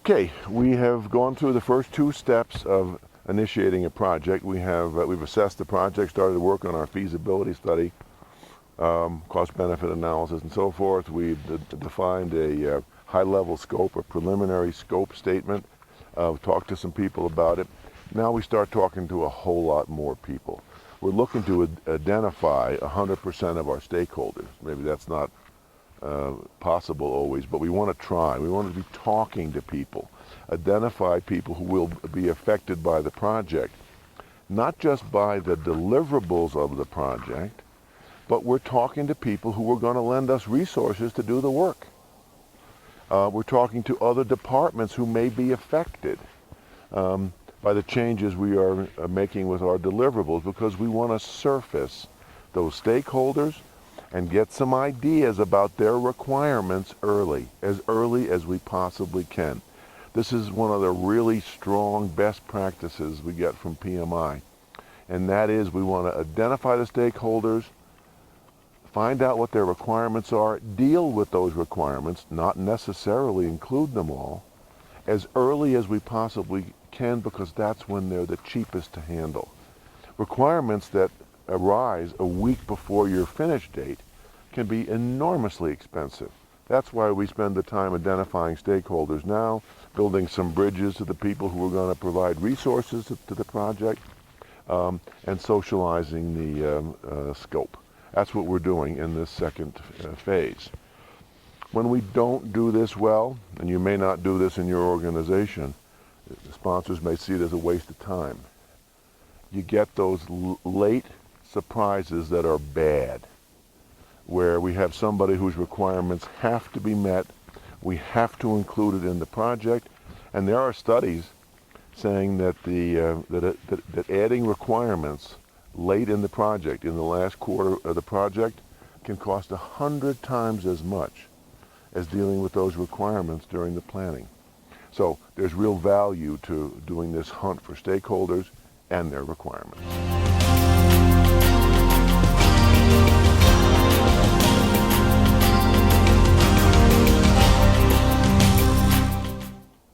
Okay, we have gone through the first two steps of initiating a project. We've assessed the project, started to work on our feasibility study, cost-benefit analysis, and so forth. We've defined a high-level scope, a preliminary scope statement. Talked to some people about it. Now we start talking to a whole lot more people. We're looking to identify 100% of our stakeholders. Maybe that's not possible always, but we want to try. We want to be talking to people, identify people who will be affected by the project, not just by the deliverables of the project, but we're talking to people who are going to lend us resources to do the work. We're talking to other departments who may be affected by the changes we are making with our deliverables, because we want to surface those stakeholders and get some ideas about their requirements early as we possibly can. This is one of the really strong best practices we get from PMI, and that is we want to identify the stakeholders, find out what their requirements are, deal with those requirements, not necessarily include them all, as early as we possibly can, because that's when they're the cheapest to handle. Requirements that arise a week before your finish date can be enormously expensive. That's why we spend the time identifying stakeholders now, building some bridges to the people who are going to provide resources to the project, and socializing the scope. That's what we're doing in this second phase. When we don't do this well, and you may not do this in your organization, the sponsors may see it as a waste of time. You get those late surprises that are bad, where we have somebody whose requirements have to be met, we have to include it in the project, and there are studies saying that that adding requirements late in the project, in the last quarter of the project, can cost 100 times as much as dealing with those requirements during the planning. So there's real value to doing this hunt for stakeholders and their requirements.